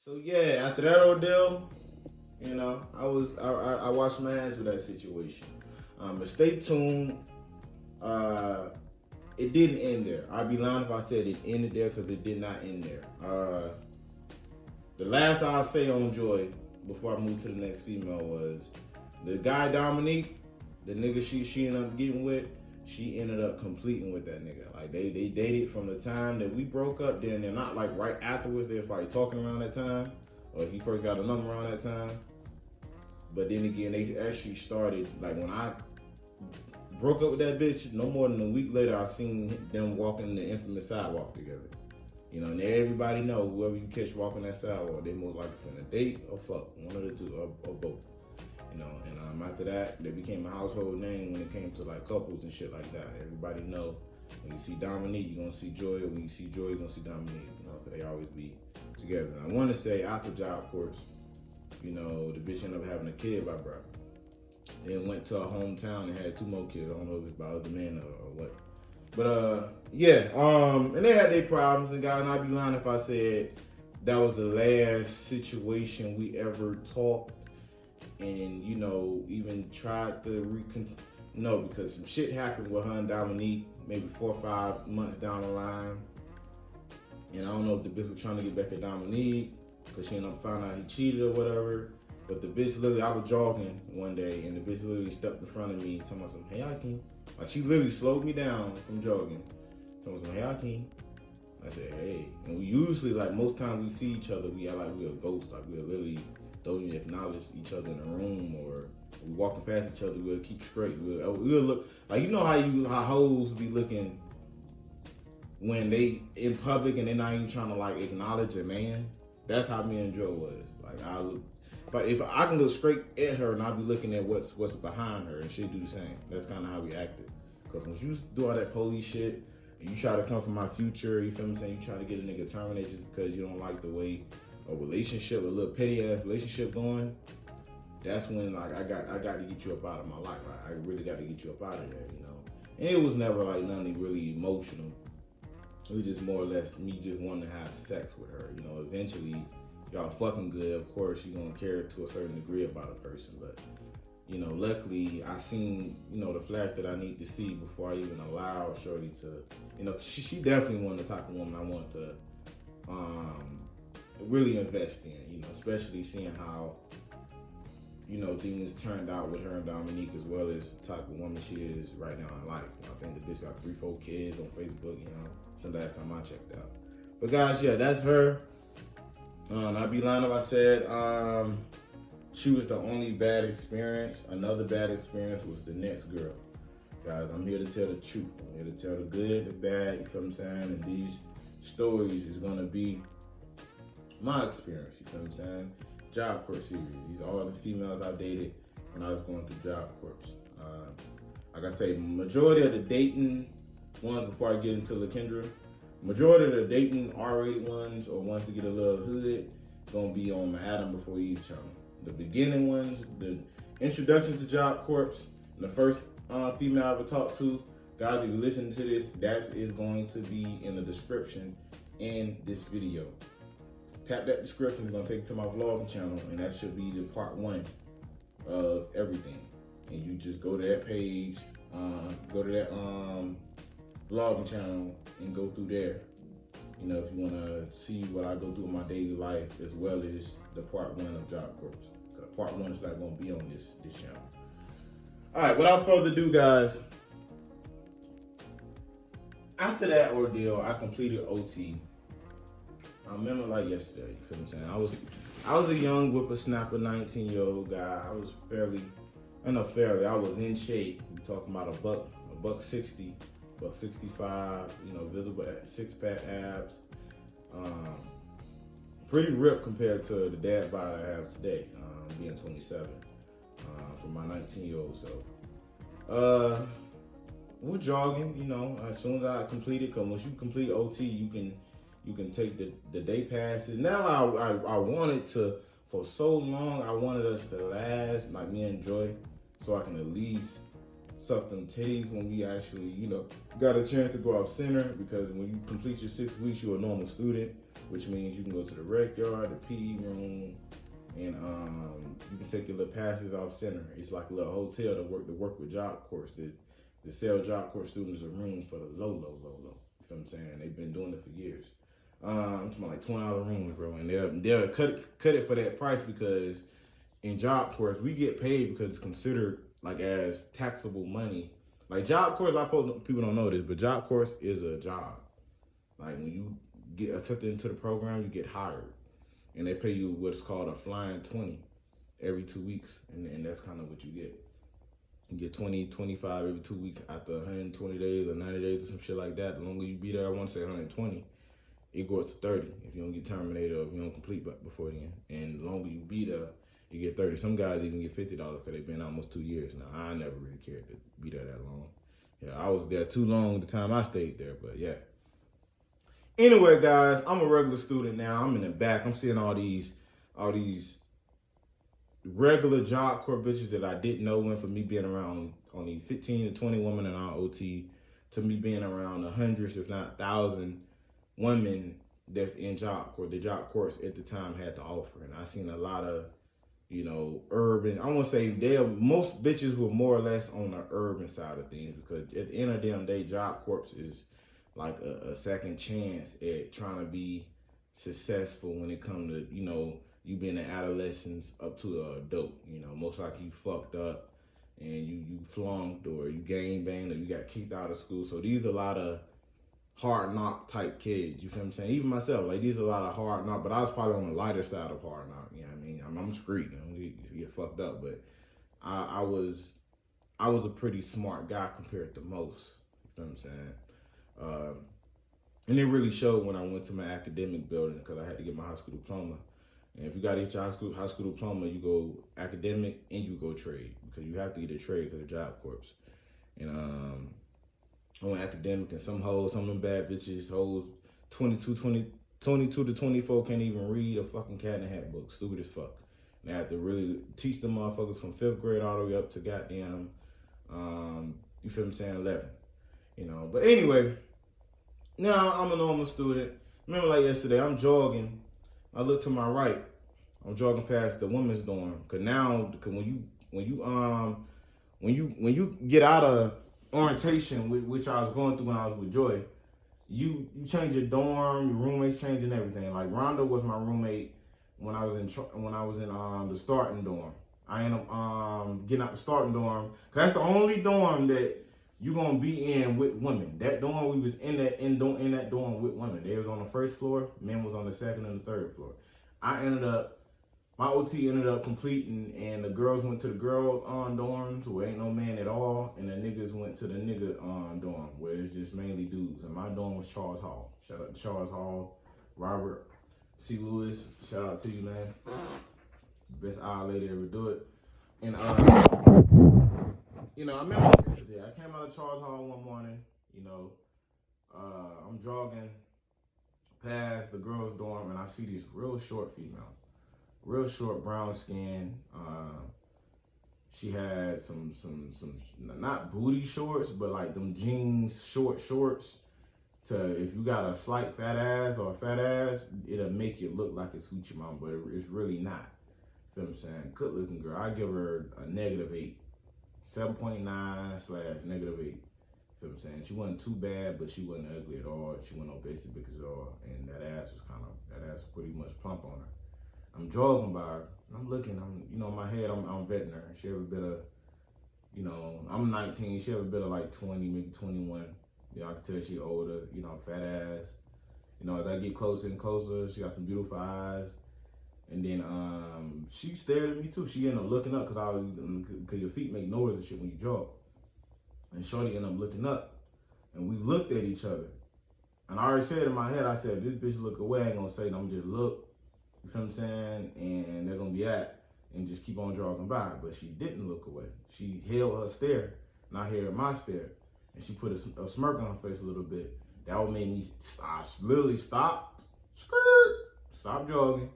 So yeah, after that ordeal, I washed my hands with that situation. But stay tuned. Uh, it didn't end there. I'd be lying if I said it ended there because it did not end there. The last I'll say on Joy before I move to the next female was the guy Dominique, the nigga she ended up getting with. She ended up completing with that nigga. Like they dated from the time that we broke up. Then they're not like right afterwards. They was probably talking around that time, or he first got a number around that time. But then again, they actually started like when I broke up with that bitch. No more than a week later, I seen them walking the infamous sidewalk together. You know, and everybody know whoever you catch walking that sidewalk, they most likely finna date or fuck, one of the two, or both. You know, and after that, they became a household name when it came to like couples and shit like that. Everybody know when you see Dominique, you're gonna see Joy, or when you see Joy, you're gonna see Dominique. You know, 'cause they always be together. And I want to say after Job Course, you know, the bitch ended up having a kid by Brock. Then went to her hometown and had two more kids. I don't know if it's by other men or what. But yeah, and they had their problems. And guys, I'd be lying if I said that was the last situation we ever talked and you know even tried to no, because some shit happened with her and Dominique maybe 4 or 5 months down the line, and I don't know if the bitch was trying to get back at Dominique because she ended up finding out he cheated or whatever. But the bitch literally, I was jogging one day and the bitch literally stepped in front of me talking about some, hey Akeem. Like she literally slowed me down from jogging. Talking about some, hey Akeem. I said, hey. And we usually, like most times we see each other, we act like we're a ghost. Like we'll literally don't even acknowledge each other in the room, or we walking past each other, we'll keep straight. We'll look, like you know how hoes be looking when they in public and they're not even trying to like acknowledge a man. That's how me and Joe was. Like I look, if I can look straight at her and I'll be looking at what's behind her, and she'll do the same. That's kind of how we acted. Cause when you do all that police shit, and you try to come from my future, you feel what I'm saying? You try to get a nigga terminated just because you don't like the way a relationship, a little petty ass relationship going. That's when like I got to get you up out of my life. I really got to get you up out of there, you know. And it was never like nothing really emotional. It was just more or less me just wanting to have sex with her. You know, eventually y'all fucking good. Of course, you're gonna care to a certain degree about a person, but you know, luckily I seen, you know, the flash that I need to see before I even allow Shorty to, you know, she definitely wasn't the type of woman I want to really invest in, you know, especially seeing how, you know, things turned out with her and Dominique, as well as the type of woman she is right now in life. You know, I think the bitch got 3-4 kids on Facebook, you know, since the last time I checked out. But guys, yeah, that's her. I'd be lying if I said she was the only bad experience. Another bad experience was the next girl. Guys, I'm here to tell the truth. I'm here to tell the good, the bad, you feel what I'm saying? And these stories is gonna be my experience, you feel what I'm saying? Job Corps series. These are all the females I dated when I was going through Job Corps. Like I say, majority of the dating ones before I get into LaKendra, majority of the dating R-rated ones or ones to get a little hood, gonna be on my Adam Before Eve channel. The beginning ones, the introduction to Job Corps, and the first female I ever talked to, guys, if you listen to this, that is going to be in the description in this video. Tap that description, it's gonna take you to my vlogging channel, and that should be the part 1 of everything. And you just go to that page, go to that vlogging channel and go through there. You know, if you wanna see what I go through in my daily life, as well as the part 1 of Job Corps. Part 1 is not gonna be on this channel. All right, without further ado, guys, after that ordeal, I completed OT. I remember like yesterday, you feel what I'm saying? I was a young whippersnapper, 19-year-old guy. I was I was in shape. We talking about a buck 60, buck 65, you know, visible 6-pack abs. Pretty ripped compared to the dad body I have today, being 27, from my 19-year-old self. We're jogging, you know, as soon as I complete it, because once you complete OT, you can take the day passes. Now I wanted to, for so long, I wanted us to last, like me and Joy, so I can at least suck them titties when we actually, you know, got a chance to go out center, because when you complete your 6 weeks, you're a normal student. which means you can go to the rec yard, the PE room, and you can take your little passes off center. It's like a little hotel to work with Job Corps. To sell Job Corps students a rooms for the low. You feel what I'm saying? They've been doing it for years. I'm talking about like $20 rooms, bro, and they'll cut it for that price because in Job Corps we get paid because it's considered like as taxable money. Like Job Corps, people don't know this, but Job Corps is a job. Like when you get accepted into the program, you get hired, and they pay you what's called a flying 20 every 2 weeks, and that's kind of what you get. You get 20, 25 every 2 weeks after 120 days or 90 days or some shit like that. The longer you be there, I want to say 120, it goes to 30 if you don't get terminated or if you don't complete before then. And the longer you be there, you get 30. Some guys even get $50 because they've been almost 2 years now. I never really cared to be there that long. Yeah, I was there too long the time I stayed there, but yeah. Anyway, guys, I'm a regular student now. I'm in the back. I'm seeing all these regular Job Corps bitches that I didn't know. Went from me being around only 15 to 20 women in our OT to me being around the hundreds, if not 1,000 women that's in Job Corps. The Job Corps at the time had to offer, and I seen a lot of urban. I want to say most bitches were more or less on the urban side of things because at the end of the day, Job Corps is like a second chance at trying to be successful when it comes to you being an adolescent up to an adult. Most likely you fucked up and you flunked or you gang banged or you got kicked out of school. So these are a lot of hard knock type kids. You feel what I'm saying? Even myself, like these are a lot of hard knock, but I was probably on the lighter side of hard knock. You know what I mean? I'm street. You get fucked up, but I was a pretty smart guy compared to most. You feel what I'm saying? And it really showed when I went to my academic building because I had to get my high school diploma. And if you got to get your high school diploma, you go academic and you go trade because you have to get a trade because of Job Corps. And I went academic and some of them bad bitches, hoes, 22 to 24 can't even read a fucking Cat in the Hat book. Stupid as fuck. And I had to really teach them motherfuckers from 5th grade all the way up to goddamn, you feel what I'm saying, 11. But anyway, now I'm a normal student. Remember like yesterday, I'm jogging. I look to my right. I'm jogging past the women's dorm. Cause when you get out of orientation, which I was going through when I was with Joy, you change your dorm, your roommates changing everything. Like Rhonda was my roommate when I was in the starting dorm. I ended up getting out the starting dorm. Cause that's the only dorm that you gonna be in with women. That dorm we was in that dorm with women. They was on the first floor, men was on the second and the third floor. My OT ended up completing, and the girls went to the girl dorms where ain't no man at all, and the niggas went to the nigga dorm where it's just mainly dudes. And my dorm was Charles Hall. Shout out to Charles Hall, Robert C. Lewis. Shout out to you, man. Best eye lady to ever do it. And I remember yesterday. I came out of Charles Hall one morning. I'm jogging past the girls' dorm, and I see this real short female. Real short, brown skin. She had some not booty shorts, but like them jeans short shorts. If you got a slight fat ass or a fat ass, it'll make it look like it's hoochie mama, but it's really not. Feel what I'm saying? Good looking girl. I give her a -8, 7.9 / -8. Feel what I'm saying? She wasn't too bad, but she wasn't ugly at all. She wasn't no basic bitch at all, and that ass was pretty much plump on her. I'm jogging by her. I'm looking. In my head, I'm vetting her. She have a bit of, I'm 19. She have a bit of like 20, maybe 21. I can tell she older. Fat ass. As I get closer and closer, she got some beautiful eyes. And then she stared at me too. She ended up looking up because your feet make noise and shit when you jog. And Shorty ended up looking up, and we looked at each other. And I already said in my head, I said, this bitch look away. I ain't gonna say nothing. I'm just look. You feel what I'm saying? And they're gonna be and just keep on jogging by. But she didn't look away. She held her stare, and I held my stare. And she put a smirk on her face a little bit. That would make me literally stop jogging.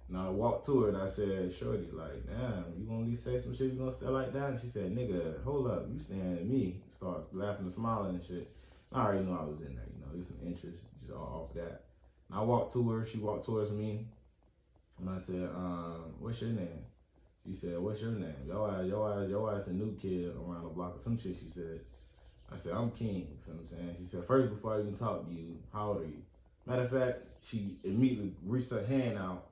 And I walked to her and I said, Shorty, like, damn, you gonna at least say some shit, you gonna stay like that? And she said, nigga, hold up, you staring at me. Starts laughing and smiling and shit. I already knew I was in there, there's some interest just off that. And I walked to her, she walked towards me, and I said, what's your name? She said, what's your name? Your ass the new kid around the block or some shit, she said. I said, I'm King, you feel what I'm saying? She said, first, before I even talk to you, how old are you? Matter of fact, she immediately reached her hand out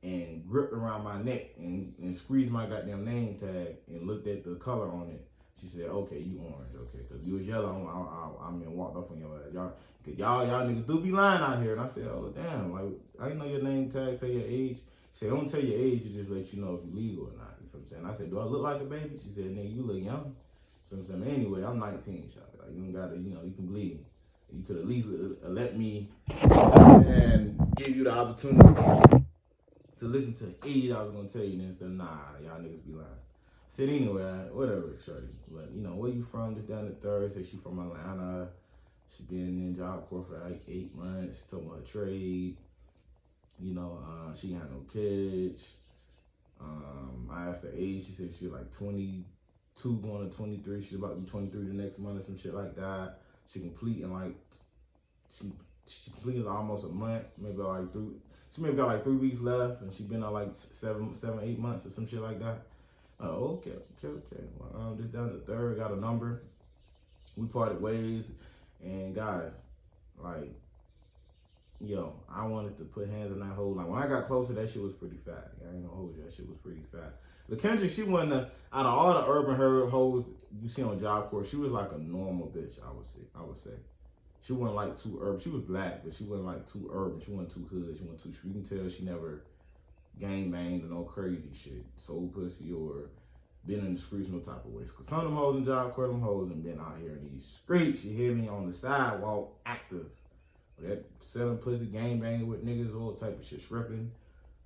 and gripped around my neck and squeezed my goddamn name tag and looked at the color on it. She said, okay, you orange, okay, cause you was yellow, I mean, walked off on your ass. Y'all niggas do be lying out here. And I said, oh damn, like, I didn't know your name tag, tell your age. She said, don't tell your age, it just let you know if you're legal or not. You feel what I'm saying? I said, do I look like a baby? She said, nigga, you look young. You feel what I'm saying? Anyway, I'm 19, shot. Like, you don't gotta, you can bleed me. You could at least let me and give you the opportunity to listen to the age I was gonna tell you, and instead, nah, y'all niggas be lying. I said anyway, whatever, shorty. But where you from? Just down the third. Said she from Atlanta. She been in Job Corps for like 8 months. She told me her trade. She had no kids. I asked her age. She said she was like 22 going to 23. She's about to be 23 the next month or some shit like that. She she completed almost a month, maybe like three. She maybe got like 3 weeks left, and she been on like 8 months or some shit like that. Okay. Well, just down the third, got a number. We parted ways, and guys, like, I wanted to put hands on that hoe. Like, when I got closer, that shit was pretty fat. I ain't gonna hold you, that shit was pretty fat. LaKendra, she wasn't out of all the urban hoes you see on Job Corps, she was like a normal bitch, I would say. She wasn't like too urban. She was black, but she wasn't like too urban. She wasn't too hood. She wasn't too. You can tell she never gang banged or no crazy shit, sold pussy or been in the streets no type of ways. Cause some of them hoes in Job Corps, them hoes and been out here in these streets. You hear me, on the sidewalk, active. That selling pussy, gang banging with niggas, all type of shit, stripping.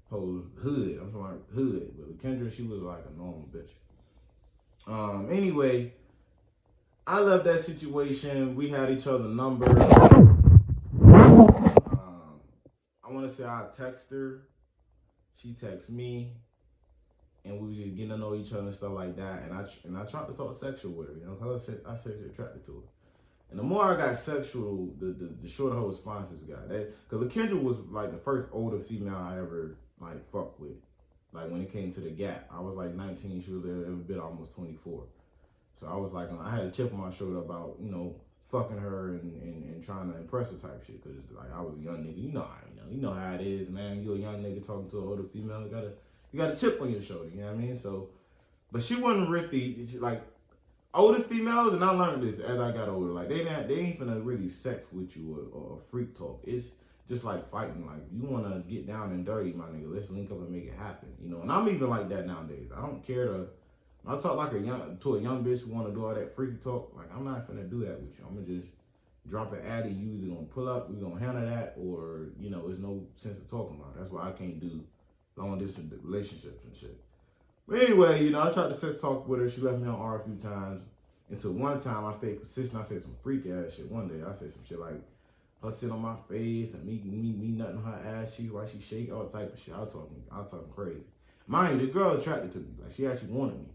Hoes hood. I'm talking about hood. But Kendra, she was like a normal bitch. Anyway, I love that situation. We had each other numbers. I want to say I text her. She texts me, and we was just getting to know each other and stuff like that. And I tried to talk sexual with her, cause I sexually attracted to her. And the more I got sexual, the shorter her responses got. Cause LaKendra was like the first older female I ever like fucked with. Like when it came to the gap, I was like 19. She was a bit almost 24. So I was like, I had a chip on my shoulder about fucking her and trying to impress her type shit. Cause like I was a young nigga, you know how it is, man. You a young nigga talking to an older female, you got a chip on your shoulder. You know what I mean? So, but she wasn't really like older females, and I learned this as I got older. Like they ain't finna really sex with you or freak talk. It's just like fighting. Like you wanna get down and dirty, my nigga. Let's link up and make it happen. And I'm even like that nowadays. I don't care to. I talk like to a young bitch who wanna do all that freaky talk. Like I'm not finna do that with you. I'm gonna just drop an addy. You either gonna pull up, we gonna handle that, or there's no sense of talking about it. That's why I can't do long distance relationships and shit. But anyway, I tried to sex talk with her. She left me on R a few times. Until one time I stayed persistent. I said some freak ass shit. One day I said some shit like her sit on my face and me nutting her ass cheek while she shake, all type of shit. I was talking crazy. Mind you, the girl attracted to me. Like she actually wanted me.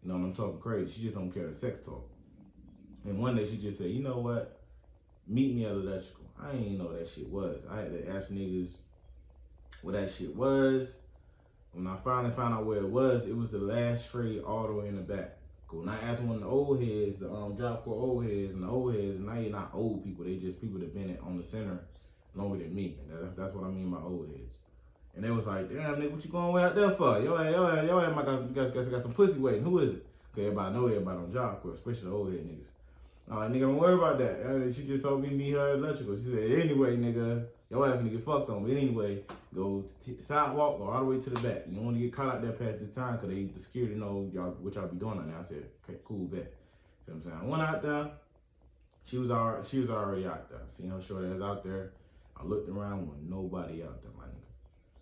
And I'm talking crazy. She just don't care to sex talk. And one day she just said, you know what? Meet me at electrical. I didn't even know what that shit was. I had to ask niggas what that shit was. When I finally found out where it was the last trade all the way in the back. Cool. And I asked one of the old heads, the Job Corps old heads, and the old heads, now you're not old people, they just people that been on the center longer than me. And that's what I mean by old heads. And they was like, damn nigga, what you going way out there for? Yo, got some pussy waiting. Who is it? Cause everybody know everybody on Job Corps, especially the old head niggas. I'm like, nigga, don't worry about that. She just told me to meet her at electrical. She said, anyway, nigga, your ass gonna get fucked on. But anyway, go sidewalk, go all the way to the back. You don't want to get caught out there past this time because the security know what y'all be doing on there. I said, okay, cool, bet. You know what I'm saying? I went out there. She was already out there. Seen her short ass out there. I looked around with nobody out there, my nigga.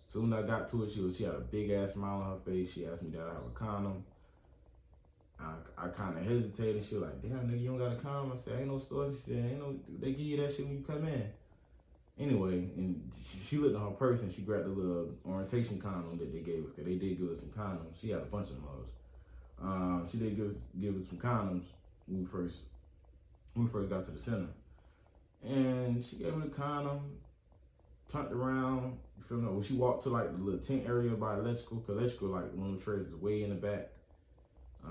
Soon as I got to it, she had a big ass smile on her face. She asked me did I have a condom. I kind of hesitated. She was like, damn, nigga, you don't got a condom? I said, ain't no stores. She said, ain't no, they give you that shit when you come in. Anyway, and she looked at her purse and she grabbed the little orientation condom that they gave us, because they did give us some condoms. She had a bunch of those. She did give us some condoms when we first got to the center. And she gave me the condom. turned around. You feel me? When she walked to like the little tent area by electrical, cause electrical like one of the trades is way in the back.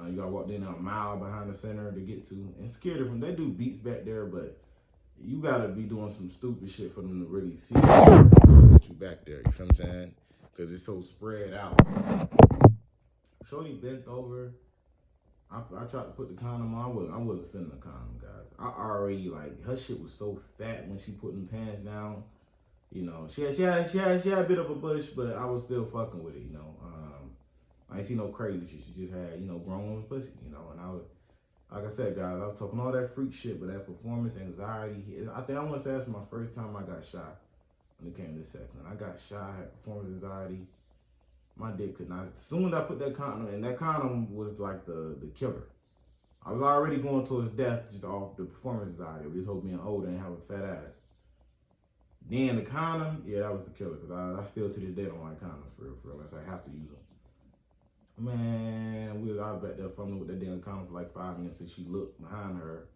You gotta walk in a mile behind the center to get to. And security from they do beats back there, but you gotta be doing some stupid shit for them to really see that you back there. You feel what I'm saying? Cause it's so spread out. Shorty bent over. I tried to put the condom on. I wasn't feeling the condom, guys. I already like her shit was so fat when she put them pants down. You know, she had a bit of a bush, but I was still fucking with it. You know, I ain't see no crazy shit. She just had grown woman pussy. You know, and I was like I said, guys, I was talking all that freak shit, but that performance anxiety. I think I want to say that's my first time I got shy when it came to sex. When I got shy, I had performance anxiety. My dick could not. As soon as I put that condom, and that condom was like the killer. I was already going towards death just off the performance anxiety. Just hope being older and have a fat ass. Then the condom, yeah, that was the killer. Cause I still to this day don't like condoms for real, unless I have to use them. Man, I was back there fumbling with that damn condom for like 5 minutes, and she looked behind her,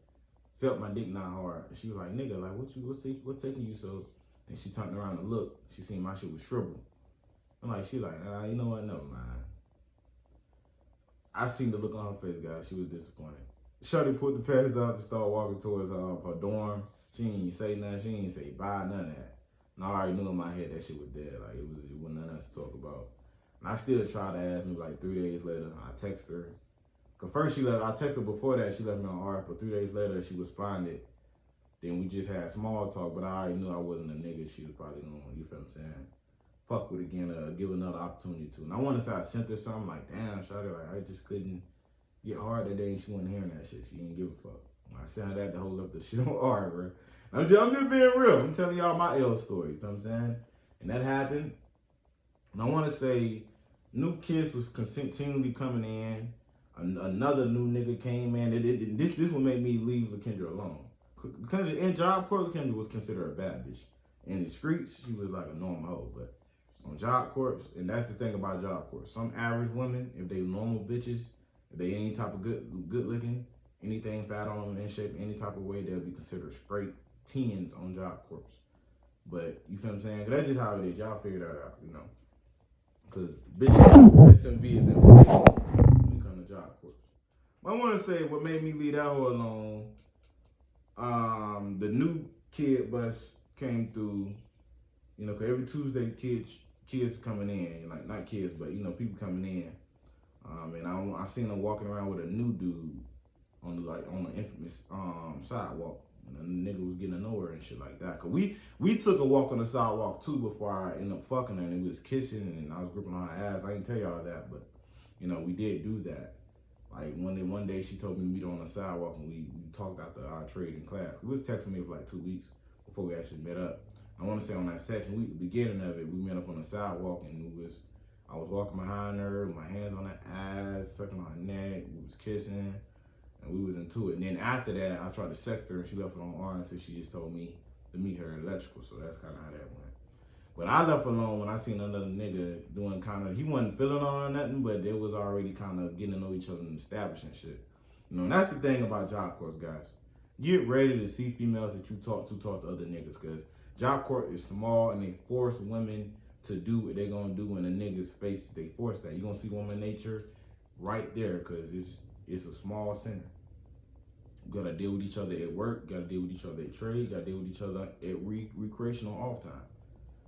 felt my dick not hard, and she was like, "Nigga, like what's taking you so?" And she turned around and looked. She seen my shit was shriveled. I'm like, she like, you know what? Never mind. I seen the look on her face, guys. She was disappointed. Shorty put the pants up and started walking towards her dorm. She didn't even say nothing. She didn't even say bye, none of that. And I already knew in my head that shit was dead. Like it wasn't nothing else to talk about. And I still tried to ask me like 3 days later. I text her. Cause first she left. I texted her before that. She left me on art, but 3 days later she responded. Then we just had small talk, but I already knew I wasn't a nigga. She was probably gonna, you feel what I'm saying? Fuck with again, give another opportunity to. And I want to say I sent her something like, damn, shawty, like I just couldn't get hard that day, and she wasn't hearing that shit. She didn't give a fuck. I sent her that to hold up the shit on art, bro. I'm just being real. I'm telling y'all my L story. You know what I'm saying? And that happened. And I want to say, new kids was continually coming in. Another new nigga came in. This what made me leave LaKendra alone. LaKendra in Job Corps, LaKendra was considered a bad bitch. In the streets, she was like a normal hoe, but on Job Corps, and that's the thing about Job Corps. Some average women, if they normal bitches, if they any type of good looking, anything fat on them, in shape, any type of way, they'll be considered straight tens on Job Corps. But you feel what I'm saying? That's just how it is. Y'all figure that out, you know. Cause bitches, SMV is inflated when it comes to Job Corps. But I want to say what made me leave that hoe alone. The new kid bus came through. You know, cause every Tuesday kids coming in, like not kids, but people coming in. And I seen them walking around with a new dude on the infamous sidewalk. And the nigga was getting to know her and shit like that. Cause we took a walk on the sidewalk too before I ended up fucking her, and it was kissing and I was gripping on her ass. I didn't tell y'all that, but we did do that. Like one day she told me to meet her on the sidewalk, and we talked after our trade in class. We was texting me for like 2 weeks before we actually met up. I want to say on that second week, the beginning of it, we met up on the sidewalk, and I was walking behind her with my hands on her ass, sucking on her neck. We was kissing, and we was into it. And then after that, I tried to sext her, and she left it on R until she just told me to meet her at electrical. So that's kind of how that went. But I left alone when I seen another nigga doing he wasn't feeling on or nothing, but it was already kind of getting to know each other and establishing shit. And that's the thing about Job Corps, guys. Get ready to see females that you talk to other niggas, because Job Corps is small and they force women to do what they're gonna do in a nigga's face. They force that. You're gonna see woman nature right there, because it's a small center. You gotta deal with each other at work, gotta deal with each other at trade, gotta deal with each other at recreational off time.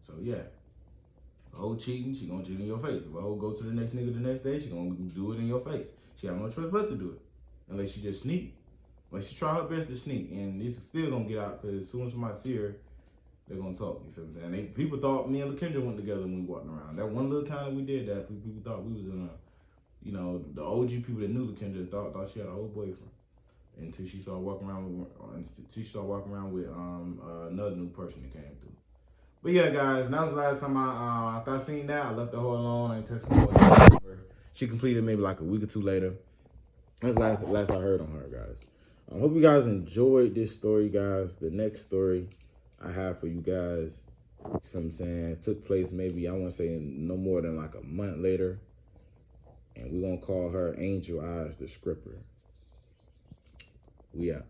So yeah, if a hoe cheating, she gonna cheat in your face. If a hoe go to the next nigga the next day, she gonna do it in your face. She have no choice but to do it, unless she just sneak. Like she try her best to sneak, and it's still gonna get out, because as soon as somebody see her, they're gonna talk. You feel what I'm saying? People thought me and LaKendra went together when we walked around. That one little time that we did that, people thought we was in the OG people that knew LaKendra thought she had an old boyfriend, until she started walking around with another new person that came through. But yeah, guys, that was the last time after I seen that, I left the whole alone. I ain't texted her. She completed maybe like a week or two later. That's the last I heard on her, guys. I hope you guys enjoyed this story, guys. The next story I have for you guys, you know what I'm saying, took place maybe, I want to say, no more than like a month later. And we're going to call her Angel Eyes the Scripper. We out.